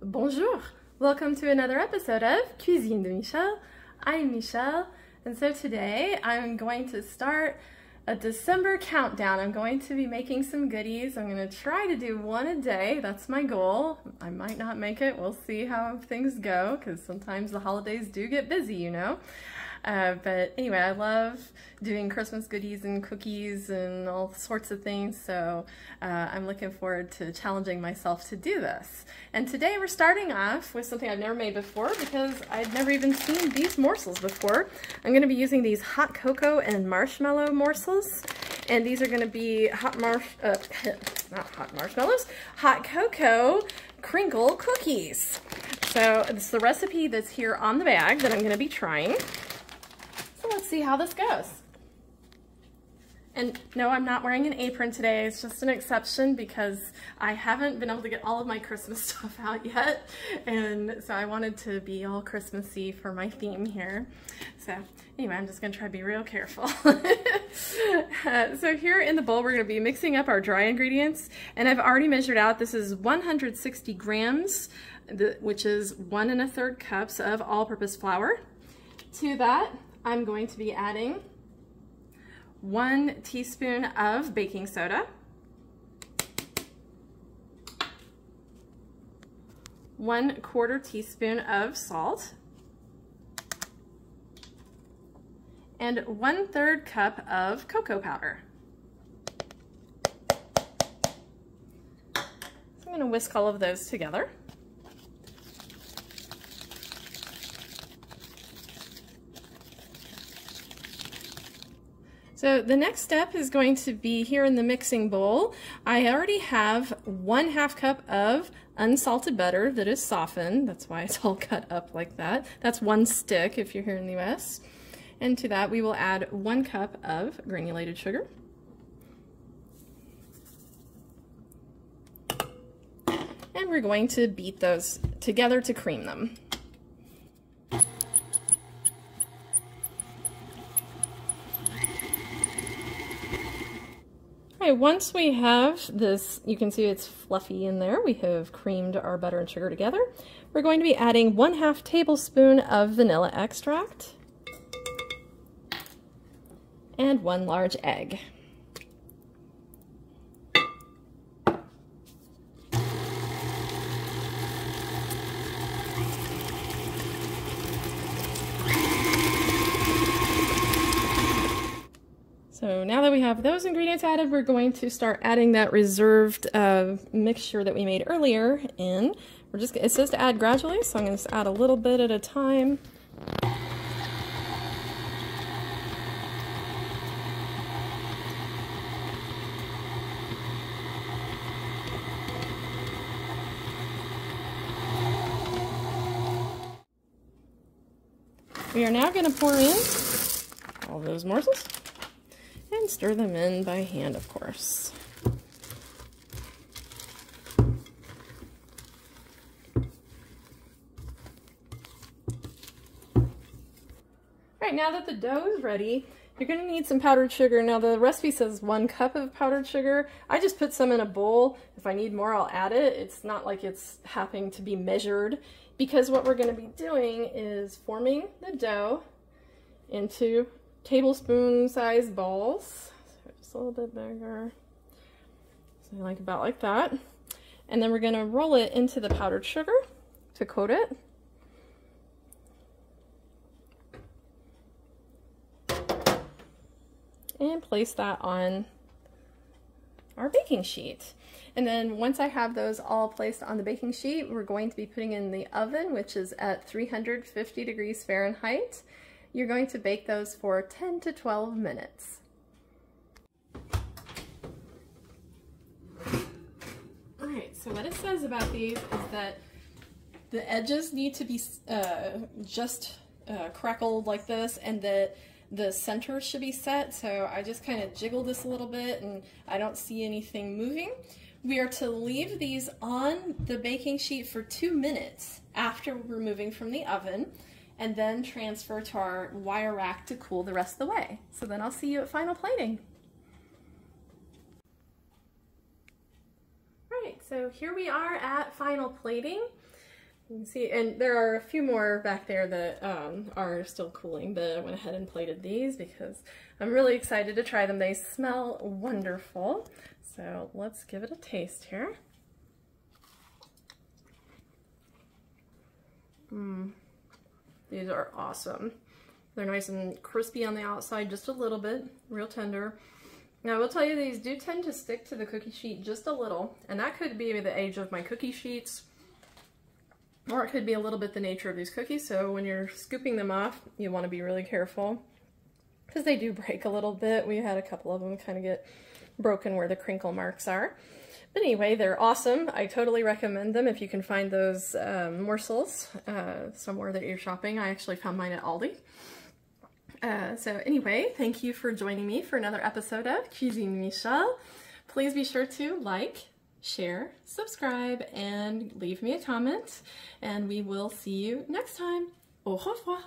Bonjour! Welcome to another episode of Cuisine de Michel. I'm Michelle, and so today I'm going to start a December countdown. I'm going to be making some goodies. I'm going to try to do one a day. That's my goal. I might not make it. We'll see how things go, because sometimes the holidays do get busy, you know. But anyway, I love doing Christmas goodies and cookies and all sorts of things, so I'm looking forward to challenging myself to do this. And today we're starting off with something I've never made before because I'd never even seen these morsels before. I'm going to be using these hot cocoa and marshmallow morsels, and these are going to be hot cocoa crinkle cookies. So it's the recipe that's here on the bag that I'm going to be trying. So let's see how this goes. And no, I'm not wearing an apron today. It's just an exception because I haven't been able to get all of my Christmas stuff out yet. And so I wanted to be all Christmassy for my theme here. So anyway, I'm just gonna try to be real careful. So here in the bowl, we're gonna be mixing up our dry ingredients. And I've already measured out, this is 160 grams, which is 1 1/3 cups of all-purpose flour. To that, I'm going to be adding 1 teaspoon of baking soda, 1/4 teaspoon of salt, and 1/3 cup of cocoa powder. So I'm going to whisk all of those together. So the next step is going to be here in the mixing bowl. I already have 1/2 cup of unsalted butter that is softened. That's why it's all cut up like that. That's 1 stick if you're here in the US. And to that we will add 1 cup of granulated sugar. And we're going to beat those together to cream them. Okay, once we have this, you can see it's fluffy in there. We have creamed our butter and sugar together. We're going to be adding 1/2 tablespoon of vanilla extract and 1 large egg. So now that we have those ingredients added, we're going to start adding that reserved mixture that we made earlier in. It says to add gradually, so I'm going to add a little bit at a time. We are now going to pour in all those morsels and stir them in by hand, of course. Alright, now that the dough is ready, you're going to need some powdered sugar. Now the recipe says 1 cup of powdered sugar. I just put some in a bowl. If I need more, I'll add it. It's not like it's having to be measured, because what we're going to be doing is forming the dough into tablespoon-sized balls. So just a little bit bigger. So like about like that. And then we're going to roll it into the powdered sugar to coat it. And place that on our baking sheet. And then once I have those all placed on the baking sheet, we're going to be putting in the oven, which is at 350 degrees Fahrenheit. You're going to bake those for 10 to 12 minutes. Alright, so what it says about these is that the edges need to be just crackled like this, and that the center should be set. So I just kind of jiggle this a little bit and I don't see anything moving. We are to leave these on the baking sheet for 2 minutes after removing from the oven, and then transfer to our wire rack to cool the rest of the way. So then I'll see you at final plating. Right, so here we are at final plating. You can see, and there are a few more back there that are still cooling, but I went ahead and plated these because I'm really excited to try them. They smell wonderful. So let's give it a taste here. These are awesome. They're nice and crispy on the outside, just a little bit, real tender. Now I will tell you, these do tend to stick to the cookie sheet just a little, and that could be the age of my cookie sheets, or it could be a little bit the nature of these cookies. So when you're scooping them off, you want to be really careful because they do break a little bit. We had a couple of them kind of get broken where the crinkle marks are. But anyway, they're awesome. I totally recommend them if you can find those morsels somewhere that you're shopping. I actually found mine at Aldi. So anyway, thank you for joining me for another episode of Cuisine Michel. Please be sure to like, share, subscribe, and leave me a comment. And we will see you next time. Au revoir!